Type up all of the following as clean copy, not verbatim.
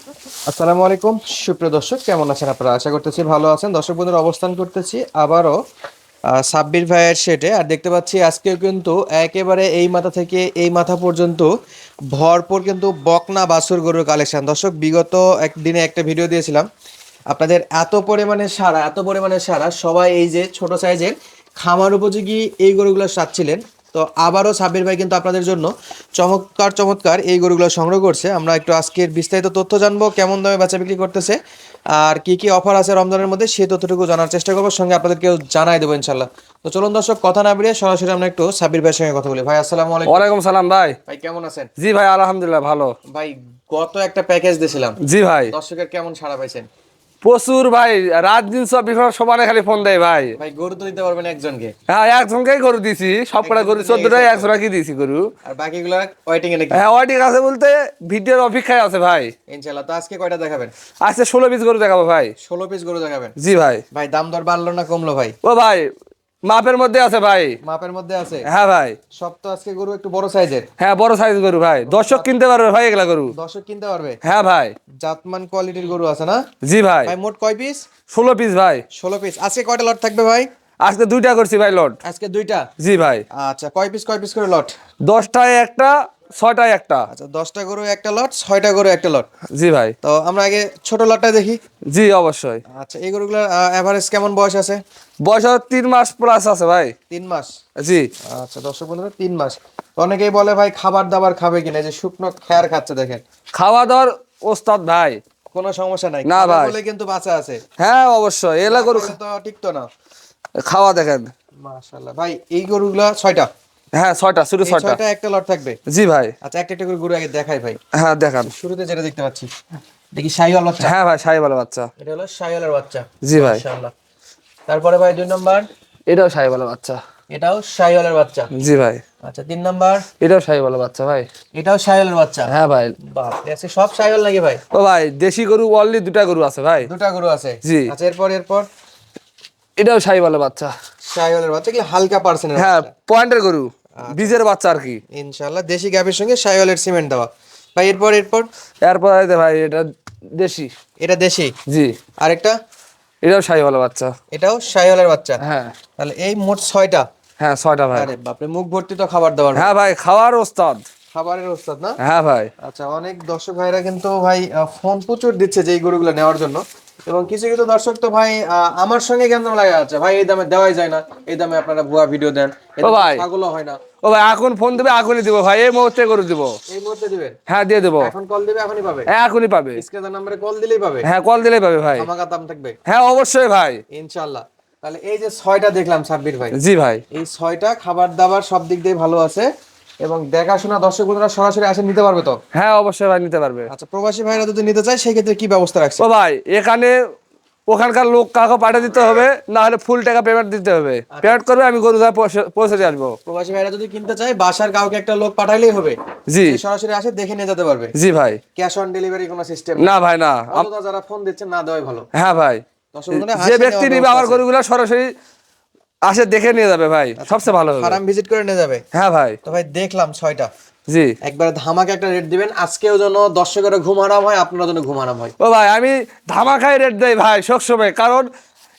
আসসালামু আলাইকুম সুপ্রিয় দর্শক, কেমন আছেন আপনারা? আশা করতেছি ভালো আছেন। দর্শক বন্ধুরা, অবস্থান করতেছি আবারও সাব্বির ভাইয়ের শেডে। আর দেখতে পাচ্ছি আজকেও কিন্তু একেবারে এই মাথা থেকে এই মাথা পর্যন্ত ভরপুর কিন্তু বকনা বাছুর গরুর কালেকশন। দর্শক, বিগত একদিনে একটা ভিডিও দিয়েছিলাম আপনাদের, এত পরিমাণে সারা সবাই এই যে ছোট সাইজের খামার উপযোগী এই গরুগুলো চাচ্ছিলেন। তো আবারও সাব্বির ভাই কিন্তু আপনাদের জন্য চমৎকার চমৎকার এই গরুগুলো সংগ্রহ করছে। আমরা একটু আজকের বিস্তারিত তথ্য জানবো, কেমন দামে বেচা বিক্রি করতেছে আর কি কি অফার আছে রমজানের মধ্যে, সেই তথ্যটুকু জানার চেষ্টা করবো, সঙ্গে আপনাদেরকেও জানাই দেবো ইনশাল্লাহ। তো চলুন দর্শক, কথা না বেরিয়ে সরাসরি আমরা একটু সাব্বির ভাইয়ের সঙ্গে কথা বলি। ভাই আসসালামু আলাইকুম। ওয়ালাইকুম সালাম ভাই। ভাই কেমন আছেন? জি ভাই, আলহামদুলিল্লাহ ভালো। ভাই, গত একটা প্যাকেজ দিয়েছিলাম, জি ভাই, দর্শকের কেমন সাড়া পাইছেন? প্রচুর ভাই, রাত দিন সব বিভিন্ন সমানে খালি ফোন দেয় ভাই। ভাই, গরু তো দিতে পারবেন একজনকে? হ্যাঁ, একজনকেই গরু দিছি, সব কটা গরু একজনকে নিয়ে 14টাই গেছে 100 দিয়েছি গরু। আর বাকিগুলো ওয়েটিং এ নাকি? হ্যাঁ, ওয়াইটিং আছে বলতে ভিডিওর অপেক্ষায় আছে ভাই। ইনশাআল্লাহ। তো আজকে কয়টা দেখাবেন? আজকে 16 পিস গরু দেখাবো ভাই। 16 পিস গরু দেখাবেন? জি ভাই। ভাই, দাম দর বাড়লো না কমলো ভাই? ও ভাই, মাপের মধ্যে আছে ভাই। মাপের মধ্যে আছে? হ্যাঁ ভাই। সব তো আজকে গরু একটু বড় সাইজের। হ্যাঁ, বড় সাইজ গরু ভাই, দর্শক কিনতে পারবে ভাই এগুলা গরু। দর্শক কিনতে পারবে? হ্যাঁ ভাই। জাতমান কোয়ালিটির গরু আছে না? জি ভাই। ভাই, মোট কয় পিস? 16 পিস ভাই। 16 পিস। আজকে কয়টা লট থাকবে ভাই? আজকে 2টা করছি ভাই লট। আজকে 2টা? জি ভাই। আচ্ছা, কয় পিস করে লট? 10টায় একটা, 6টায় একটা। আচ্ছা, 10টা গরু একটা লট, 6টা গরু একটা লট। জি ভাই। তো আমরা আগে ছোট লটটা দেখি। জি অবশ্যই। আচ্ছা, এই গরুগুলোর এভারেজ কেমন বয়স আছে? বয়স 3 মাস প্লাস আছে ভাই। 3 মাস? জি। আচ্ছা দর্শক বন্ধুরা, 3 মাস। তো অনেকেই বলে ভাই খাবার দাবার খাবে কিনা, এই যে শুকনো খ্যার খাচ্ছে দেখেন। খাওয়া দাওয়ার ওস্তাদ ভাই। কোনো সমস্যা নাই, না খাবে ভাই। বলে কিন্তু বাঁচা আছে। হ্যাঁ অবশ্যই, এলা গরু খাইলে তো টিকতো না। খাওয়া দেখেন। মাশাআল্লাহ। ভাই, এই গরুগুলা 6টা? হ্যাঁ 6টা, শুধু এই 6টা। 6টা একটা লট থাকবে? জি ভাই। আচ্ছা, একটা একটা করে গরু আগে দেখাই ভাই। হ্যাঁ দেখান। শুরুতে যেটা দেখতে পাচ্ছি, দেখি শাহিওয়াল বাচ্চা। হ্যাঁ ভাই, সাহিওয়ালের বাচ্চা। এটা হলো শাহিওয়ালের বাচ্চা। জি ভাই। মাশাআল্লাহ। তারপরে ভাই 2 নাম্বার? এটাও সাহিওয়ালের বাচ্চা। এটাও শাহিওয়ালের বাচ্চা। জি ভাই। আচ্ছা, 3 নাম্বার? এটাও সাহিওয়ালের বাচ্চা ভাই। এটাও শাহিওয়ালের বাচ্চা? হ্যাঁ ভাই। বাপ রে, আজকে সব শাহিওয়াল নাকি ভাই? ও ভাই, দেশি গরু অনলি 2টা গরু আছে ভাই। 2টা গরু আছে? জি। আচ্ছা, এরপর এটাও সাহিওয়ালের বাচ্চা। শাহিওয়ালের বাচ্চা কি হালকা পার্সেন্টের হ্যাঁ, বাচ্চা? পয়েন্টের গরু, বীজের বাচ্চা আর কি। ইনশাআল্লাহ দেশি গাভীর সঙ্গে শাহিওয়ালের সিমেন্ট দেওয়া। ভাই, এরপর? এরপর আছে ভাই, এটা দেশি। এটা দেশি? জি। আরেকটা? এটাও সাহিওয়ালের বাচ্চা। এটাও শাহিওয়ালের বাচ্চা? হ্যাঁ। তাহলে এই মোট 6টা? হ্যাঁ 6টা ভাই। আরে বাপরে, মুখ ভর্তি তো খাবার দাবার ভাই। হ্যাঁ ভাই, খাওয়ার ওস্তাদ। খাবারের ওস্তাদ না? হ্যাঁ ভাই। আচ্ছা, অনেক দর্শক ভাইরা কিন্তু ভাই ফোন প্রচুর দিচ্ছে যে এই গরুগুলো নেওয়ার জন্য। এবং কিছু কিছু দর্শক তো ভাই আমার সঙ্গে কেন লাগা আছে, ভাই এই দামে দেওয়াই যায় না, এই দামে আপনারা ভুয়া ভিডিও দেন, এই ও দামে ভাই। ছাগলও হয় না। ও ভাই, এখন ফোন দেবে এখনই দিব ভাই, এই মুহূর্তে করে দিব। এই মুহূর্তে দিবেন? হ্যাঁ দিয়ে দেবো। এখন কল দিবে এখনই পাবে? এখনই পাবে। স্ক্রিনের নাম্বারে কল দিলেই পাবে? হ্যাঁ, কল দিলেই পাবে ভাই। আমাকে দাম থাকবে? হ্যাঁ অবশ্যই ভাই। ইনশাআল্লাহ। তাহলে এই যে 6টা দেখলাম সাব্বির ভাই, জি ভাই। এই 6টা খাবার দাবার সব দিক দিয়ে ভালো আছে এবং দেখাশোনা দর্শক বন্ধুরা সরাসরি আসে নিতে পারবে তো? হ্যাঁ অবশ্যই ভাই, নিতে পারবে। আচ্ছা, প্রবাসী ভাইরা যদি নিতে চায় সেই ক্ষেত্রে কি ব্যবস্থা রাখছে? ও ভাই, এখানে ওখানকার লোক কাউকে পাঠিয়ে দিতে হবে, না হলে ফুল টাকা পেমেন্ট দিতে হবে। পেমেন্ট করবে, আমি গরু পৌঁছে দিয়ে আসবো। প্রবাসী ভাইরা যদি কিনতে চায় বাসার কাউকে একটা লোক পাঠাইলেই হবে? জি। সে সরাসরি আসে দেখে নিয়ে যেতে পারবে? জি ভাই। ক্যাশ অন ডেলিভারি কোনো সিস্টেম না ভাই না। অযথা যারা ফোন দিচ্ছেন না দেওয়াই ভালো। হ্যাঁ ভাই, দর্শক বন্ধুরা, যে আসে ব্যক্তি নেওয়ার নিবে আমার ব্যবস্থা আছে। গরুগুলা সরাসরি আসে দেখে নিয়ে যাবে ভাই, সবচেয়ে ভালো হবে। ফার্ম ভিজিট করে নিয়ে যাবে? হ্যাঁ ভাই। তো ভাই, দেখলাম 6টা, জি। একবারে ধামাকা একটা রেট দিবেন আজকেও যেন দর্শকেরা ঘুম হারাম হয়, আপনারা যেন ঘুম হারাম হয়। ও ভাই, আমি ধামাকায় রেট দেই ভাই সবসময়, কারণ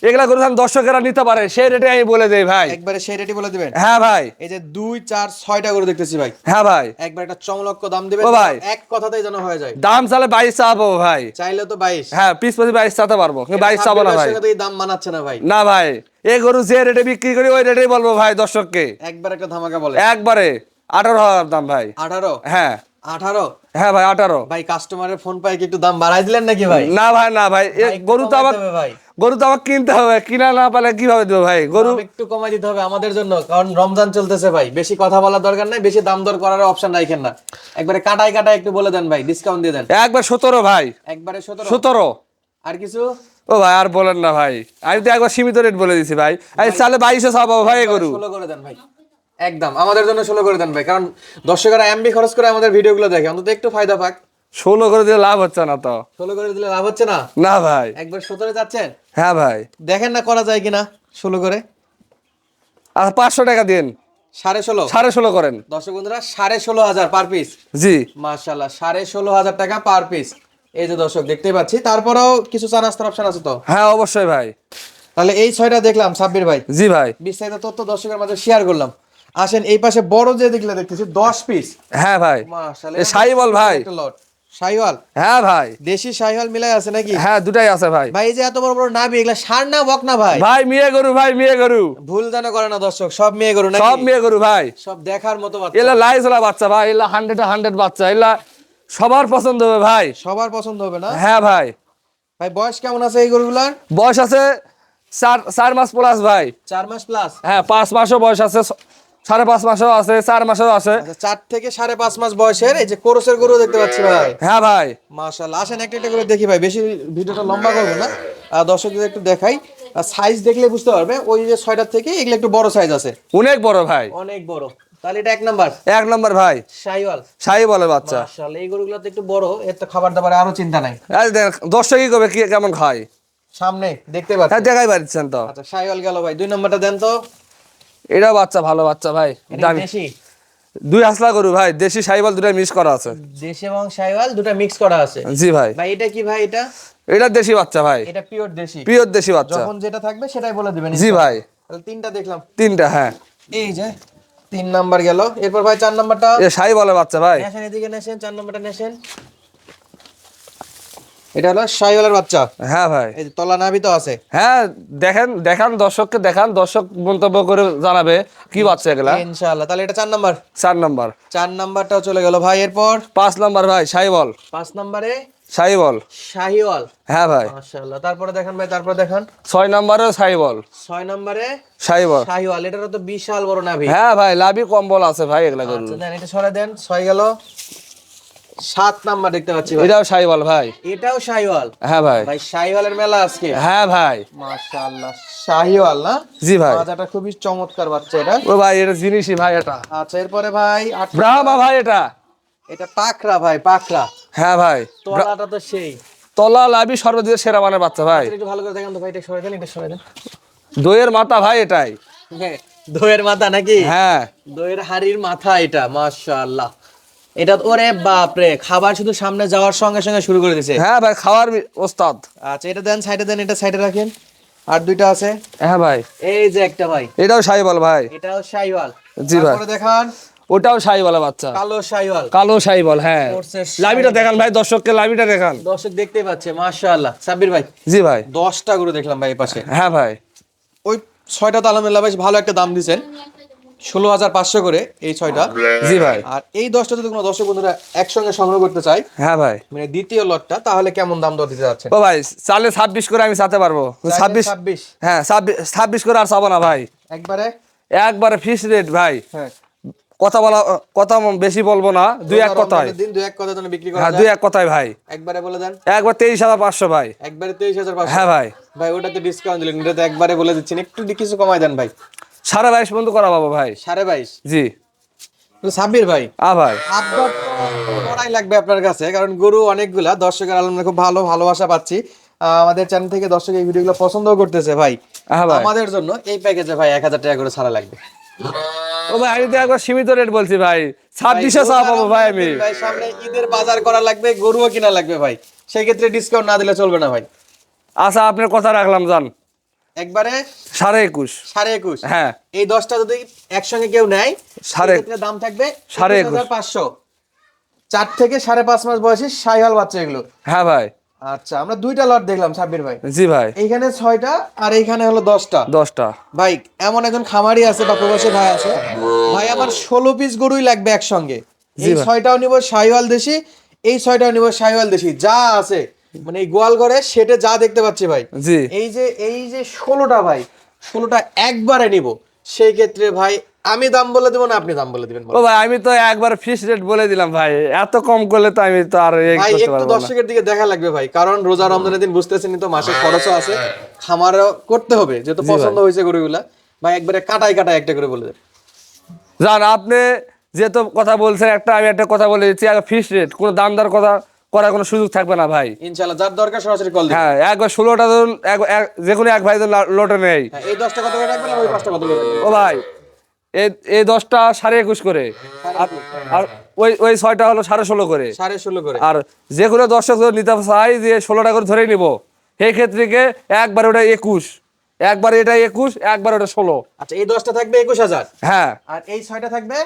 এগুলা গরু দর্শকেরা নিতে পারে সেই রেটে আমি বলে দেই ভাই। একবারে সেই রেটই বলে দিবেন? হ্যাঁ ভাই। এই যে 2 4 6টা করে দেখতেছি ভাই, হ্যাঁ ভাই। একবার একটা চমলক্ষ দাম দিবেন, ও ভাই। এক কথাতেই যেন হয়ে যায়। দাম চালে 22 চাবো ভাই। চাইলে তো 22? হ্যাঁ, পিস প্রতি 22 চাতে পারবো, 22 চাবো না ভাই। তো এই দাম মানাচ্ছে না ভাই। না ভাই, এই গরু যে রেটে বিক্রি করি ওই রেটেই বলবো ভাই দর্শককে। একবার একটা ধামাকা বলে। একবারে 18,000 দাম ভাই। 18? হ্যাঁ। 18? হ্যাঁ ভাই 18। ভাই, কাস্টমারের ফোন পাই কি একটু দাম বাড়াই দিলেন নাকি ভাই? না ভাই, না ভাই, ভাই, একটু গরু তো কমাইতে আমাকে হবে ভাই। গরু তো আমাকে কিনতে হবে, কিনা না পালে কিভাবে দেবো ভাই গরু? দাম একটু কমাই দিতে হবে আমাদের জন্য, কারণ রমজান চলতেছে ভাই, বেশি কথা বলার দরকার নাই, বেশি দাম দর করার অপশন রাখেন না, একবারে কাটাই কাটাই একটু বলে দেন ভাই, ডিসকাউন্ট দিয়ে দেন। একবার 17 ভাই। একবারে 17? 17। আর কিছু? ও ভাই আর বলেন না ভাই, আমি তো একবার সীমিত রেট বলে দিছি ভাই, আমি চালে 22 চাবো ভাই এই গরু। 16 করে দেন ভাই, একদম আমাদের জন্য 16 করে দেন ভাই, কারণ দর্শকেরা এমবি খরচ করে আমাদের ভিডিওগুলো দেখে, অন্তত একটু ফায়দা পাক। 16 করে দিয়ে লাভ হচ্ছে না তো। 16 করে দিলে লাভ হচ্ছে না? না ভাই। একবার 17 যাচ্ছেন? হ্যাঁ ভাই। দেখেন না করা যায় কিনা 16 করে। আর 500 টাকা দিন, 16.5? 16.5 করেন। দর্শক বন্ধুরা, 16,500 পার পিস? জি। মাশাআল্লাহ, 16,500 টাকা পার পিস। এই যে দর্শক দেখতেই পাচ্ছি, তারপরেও কিছু চা নাস্তার অপশন আছে তো? হ্যাঁ অবশ্যই ভাই। তাহলে এই 6টা দেখলাম সাব্বির ভাই, জি ভাই। বিস্তারিত তথ্য দর্শকের মাঝে শেয়ার করলাম। আসেন এই পাশে বড় যে দেখলে দেখতেছি 10 পিস। হ্যাঁ ভাই, মাশাআল্লাহ, এ শাহিওয়াল ভাই। একটা লট শাহিওয়াল, হ্যাঁ ভাই। দেশি শাহিওয়াল মিলাই আছে নাকি? হ্যাঁ দুটাই আছে ভাই। ভাই এই যে এত বড় বড় নাভি, এগুলা ষাঁড় না বক না ভাই? ভাই মেয়ে গরু, ভাই মেয়ে গরু, ভুল জানা করে না দর্শক, সব মেয়ে গরু নাকি? সব মেয়ে গরু ভাই। সব দেখার মতো বাচ্চা, এলা লাইজলা বাচ্চা ভাই, এলা 100 বাচ্চা, এলা সবার পছন্দ হবে ভাই। সবার পছন্দ হবে না? হ্যাঁ ভাই। ভাই বয়স কেমন আছে এই গরুগুলার? বয়স আছে 4 মাস প্লাস ভাই। 4 মাস প্লাস? হ্যাঁ 5 মাসও বয়স আছে, 5.5 মাসও আছে, 4 মাসও আছে। আচ্ছা, 4 থেকে 5.5 মাস বয়সের এই যে কোরসের গরু দেখতে পাচ্ছি ভাই। হ্যাঁ ভাই। মাশাআল্লাহ, আসেন একটা একটা করে দেখি ভাই, বেশি ভিডিওটা লম্বা করবো না, দর্শকদের একটু দেখাই। সাইজ দেখলে বুঝতে পারবে, ওই যে 6টা থেকে এগুলো একটু বড় সাইজ আছে, অনেক বড় ভাই, অনেক বড়। তাহলে এটা 1 নাম্বার 1 নম্বর ভাই, শাহিওয়াল। শাহিওয়ালের বাচ্চা। মাশাআল্লাহ, এই গরুগুলো তো একটু বড়, এর তো খাবার দাবারে আরো চিন্তা নাই। এই দেখ দর্শকই কবে কি কেমন খায়, সামনে দেখতে হ্যাঁ পাচ্ছেন। দেখাই পাচ্ছেন তো। আচ্ছা শাহিওয়াল গেল ভাই, 2 নাম্বারটা দেন তো। এটা বাচ্চা ভালো বাচ্চা ভাই, এটা দামি। দেশি? 2 হাসলা গরু ভাই, দেশি শাহিওয়াল দুটাই মিক্স করা আছে। দেশি এবং শাহিওয়াল দুটো মিক্স করা আছে। জি ভাই। ভাই এটা কি ভাই? এটা দেশি বাচ্চা ভাই, এটা পিওর দেশি? পিওর দেশি বাচ্চা। যখন যেটা থাকবে সেটাই বলে দিবেন। জি ভাই। তাহলে 3টা দেখলাম। 3টা হ্যাঁ। এই যে 3 নাম্বার গেল, এরপর ভাই 4 নাম্বারটা এ শাহিওয়ালের বাচ্চা ভাই। নেছেন, এদিকে নেছেন, 4 নাম্বারটা নেছেন। এটা হলো শাহিওয়ালের বাচ্চা। হ্যাঁ ভাই। এই যে তলা নাভি তো আছে। হ্যাঁ দেখেন, দেখান দর্শককে দেখান, দর্শক মন্তব্য করে জানাবে কি বাচ্চা এগুলা। ইনশাআল্লাহ, তাহলে এটা 4 নাম্বার। 4 নম্বর। 4 নাম্বারটাও চলে গেল ভাই, এরপর 5 নম্বর ভাই শাহিওয়াল। 5 নাম্বারে শাহিওয়াল। শাহিওয়াল। হ্যাঁ ভাই। মাশাআল্লাহ, তারপরে দেখান ভাই, তারপর দেখান। 6 নম্বরে শাহিওয়াল। 6 নাম্বারে শাহিওয়াল। শাহিওয়াল, এটারও তো বিশাল বড় নাভি। হ্যাঁ ভাই, লাভি কম্বল আছে ভাই এগুলা গরু। আচ্ছা দেন, এটা সরে দেন, 6 গেল। 7 নাম্বার দেখতে পাচ্ছি ভাই, এটাও শাহিওয়াল ভাই। এটাও শাহিওয়াল। হ্যাঁ ভাই। ভাই শাহিওয়ালের মেলা আজকে। হ্যাঁ ভাই। মাশাআল্লাহ, শাহিওয়াল না? জি ভাই। মাজাটা খুবই চমৎকার বাচ্চা এটা। ও ভাই এটা জিনিসই ভাই এটা। আচ্ছা এরপরে ভাই ব্রাহ্মা ভাই এটা। এটা পাকড়া ভাই, পাকড়া। হ্যাঁ ভাই। তলাটা তো সেই। তলা লাভি সর্বদিকে সেরা মানের বাচ্চা ভাই। একটু ভালো করে দেখেন তো ভাই, এটা সরে দেন, এটা সরে দেন। দইয়ের মাথা ভাই এটাই। হ্যাঁ, দইয়ের মাথা নাকি? হ্যাঁ। দইয়ের হাড়ির মাথা এটা, মাশাআল্লাহ। এটা তো ওরে বাপ রে, খাবার শুধু সামনে যাওয়ার সঙ্গে সঙ্গে শুরু করে দিছে। হ্যাঁ ভাই খাওয়ার ওস্তাদ। আচ্ছা এটা দেন, সাইডে দেন, এটা সাইডে রাখেন। আর 2টা আছে। হ্যাঁ ভাই। এই যে একটা ভাই, এটাও শাহিওয়াল ভাই। এটাও শাহিওয়াল। জি ভাই। তারপরে দেখান ওটাও শাহিওয়ালের বাচ্চা। কালো শাহিওয়াল। কালো শাহিওয়াল হ্যাঁ। করছে লাভিটা দেখান ভাই, দর্শককে লাভিটা দেখান। দর্শক দেখতে পাচ্ছে, মাশাআল্লাহ। সাব্বির ভাই, জি ভাই। 10টা গরু দেখলাম ভাই এই পাশে। হ্যাঁ ভাই। ওই 6টা তো আলহামদুলিল্লাহ বেশ ভালো একটা দাম দিছেন, 16,500 করে এই 6টা। জি ভাই। আর এই 10টা যদি কোনো দর্শক বন্ধুরা একসঙ্গে সংগ্রহ করতে চায়, হ্যাঁ ভাই। মানে দ্বিতীয় লটটা, তাহলে কেমন দাম দর দিতে যাচ্ছেন? ও ভাই চালে 26 করে আমি চাতে পারবো। 26। হ্যাঁ 26 করে আর চাবো না ভাই, একবারে? একবারে ফিক্স রেট ভাই। হ্যাঁ, কথা বেশি বলবো না, 2-1 কথায়। দিন 2-1 কথার জন্য বিক্রি করা হ্যাঁ যায়। 2-1 কথায় ভাই। একবারে বলে দেন। একবার 23,500 ভাই। একবারে 23,500। হ্যাঁ ভাই। ভাই ওটাতে ডিসকাউন্ট দিলেন, এটাতে একবারে বলে দিচ্ছেন, একটু কিছু কমাই দেন ভাই। 22.5 পর্যন্ত করা পাবো ভাই। 22.5? জি। সাব্বির ভাই, ভাই আপডেট করাই লাগবে আপনার কাছে, কারণ গরু অনেকগুলা, দর্শকের আলহামদুলিল্লাহ খুব ভালোবাসা পাচ্ছি। আমাদের চ্যানেল থেকে দর্শক এই ভিডিওগুলো পছন্দও করতেছে ভাই। ভাই। আমাদের জন্য এই প্যাকেজে ভাই 1,000 টাকা করে ছাড়া লাগবে। ও ভাই আমি তো একবার সীমিত রেট বলছি ভাই, 2600 চা পাবো ভাই আমি। ভাই সামনে ঈদের বাজার করা লাগবে, গরুও কিনা লাগবে ভাই, সেই ক্ষেত্রে ডিসকাউন্ট না দিলে চলবে না ভাই। আচ্ছা আপনার কথা রাখলাম, যান একবারে 21.5। 21.5? হ্যাঁ। এই 10টা যদি একসঙ্গে কেউ নেয়, সাড়ে- সেক্ষেত্রে দাম থাকবে 21,500। 4 থেকে 5.5 মাস বয়সী শাহিওয়াল বাচ্চা এগুলো। হ্যাঁ ভাই। আচ্ছা আমরা 2টা লট দেখলাম সাব্বির ভাই। জি ভাই। এইখানে 6টা আর এইখানে হলো 10টা। 10টা। ভাই এমন একজন খামারি আছে বা প্রবাসী ভাই আছে, ভাই আমার 16 পিস গরুই লাগবে একসঙ্গে। এই 6টাও নিব শাহিওয়াল দেশি, এই 6টাও নিব শাহিওয়াল দেশি, যা আছে মানে এই গোয়াল ঘরে সেটে যা দেখতে পাচ্ছি ভাই। জি। এই যে 16টা ভাই, 16টা একবারে নিব, সেই ক্ষেত্রে ভাই আমি দাম বলে দেবো না আপনি দাম বলে দিবেন? ও ভাই আমি তো একবার ফিক্স রেট বলে দিলাম ভাই, এত কম করলে তো আমি তো আর ভাই করতে একটু পারবো না। দর্শকের দিকে দেখা লাগবে ভাই, কারণ রোজা রমজানের দিন বুঝতেছেন তো, মাসে খরচও আছে, খামারও করতে হবে, যেহেতু পছন্দ হয়েছে গরুগুলা। ভাই একবারে কাটাই একটা করে বলে দেন। জান আপনি যেহেতু কথা বলছেন, আমি একটা কথা বলে দিচ্ছি, ফিক্স রেট, কোনো দাম দর কথা করার কোনো সুযোগ থাকবে না ভাই। ইনশাআল্লাহ যার দরকার সরাসরি কল দিন। হ্যাঁ একবার 16টা ধরুন, যে কোনো এক ভাই লোটে নেই। হ্যাঁ, এই 10টা কত করে রাখবেন আর ওই 5টা কত করে রাখবেন? ও ভাই এই 10টা 21.5 করে, আর ওই 6টা হলো 16.5 করে। 16.5 করে। আর যে কোনো দর্শক যদি নিতে চাই যে 16টা করে ধরেই নিব, সেই ক্ষেত্রে একবার ওটা 21, একবার এটা 21, একবার ওটা 16। আচ্ছা, এই 10টা থাকবে 21,000, হ্যাঁ, আর এই 6টা থাকবে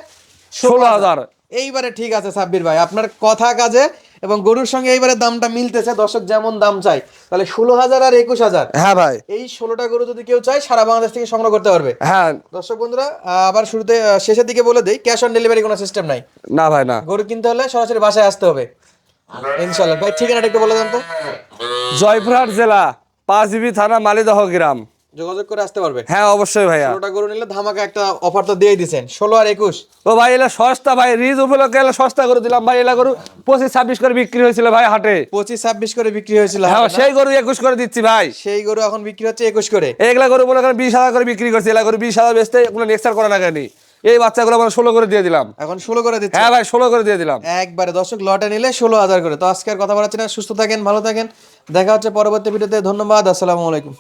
16,000। এইবারে ঠিক আছে সাব্বির ভাই, আপনার কথা কাজে এবং গরুর সঙ্গে এইবারে দামটা মিলতেছে, দর্শক যেমন দাম চাই, তাহলে 16,000 আর 21,000, হ্যাঁ ভাই, এই 16টা গরু যদি কেউ চায় সারা বাংলাদেশ থেকে সংগ্রহ করতে পারবে। হ্যাঁ। দর্শক বন্ধুরা, আবার শুরুতে শেষের দিকে বলে দেই, ক্যাশ অন ডেলিভারি কোনো সিস্টেম নাই। না ভাই, না। গরু কিনতে হলে সরাসরি বাসায় আসতে হবে ইনশাল্লাহ। ভাই ঠিকানাটা একটু বলে দেন তো। জয়পুরহাট জেলা, 5 থানা, মালিদহ গ্রাম। যোগাযোগ করে আসতে পারবে। হ্যাঁ অবশ্যই ভাইয়া। 16টা গরু নিলে ধামাকা একটা অফার তো দিয়েই দিচ্ছেন, 16 আর 21। ও ভাই, এলা সস্তা ভাই, রিজ উপলক্ষে এলা সস্তা করে দিলাম ভাই। এলা গরু 25-26 করে বিক্রি হয়েছিল ভাই হাটে। 25-26 করে বিক্রি হয়েছিল হ্যাঁ, হাটে না? সেই গরু 21 করে দিচ্ছি ভাই। সেই গরু এখন বিক্রি হচ্ছে 21 করে। এগুলা গরু মনে করেন 20,000 করে বিক্রি করছে। এলা গরু 20,000 বেচতে এগুলো নেক্সার করে না কেন, এই বাচ্চাগুলো আমরা 16 করে দিয়ে দিলাম। এখন 16 করে দিচ্ছে। হ্যাঁ ভাই, 16 করে দিয়ে দিলাম একবারে দর্শক লটে নিলে 16,000 করে। তো আজকে আর কথা বলাচ্ছি না, সুস্থ থাকেন, ভালো থাকেন, দেখা হচ্ছে পরবর্তী ভিডিওতে। ধন্যবাদ, আসসালামু আলাইকুম।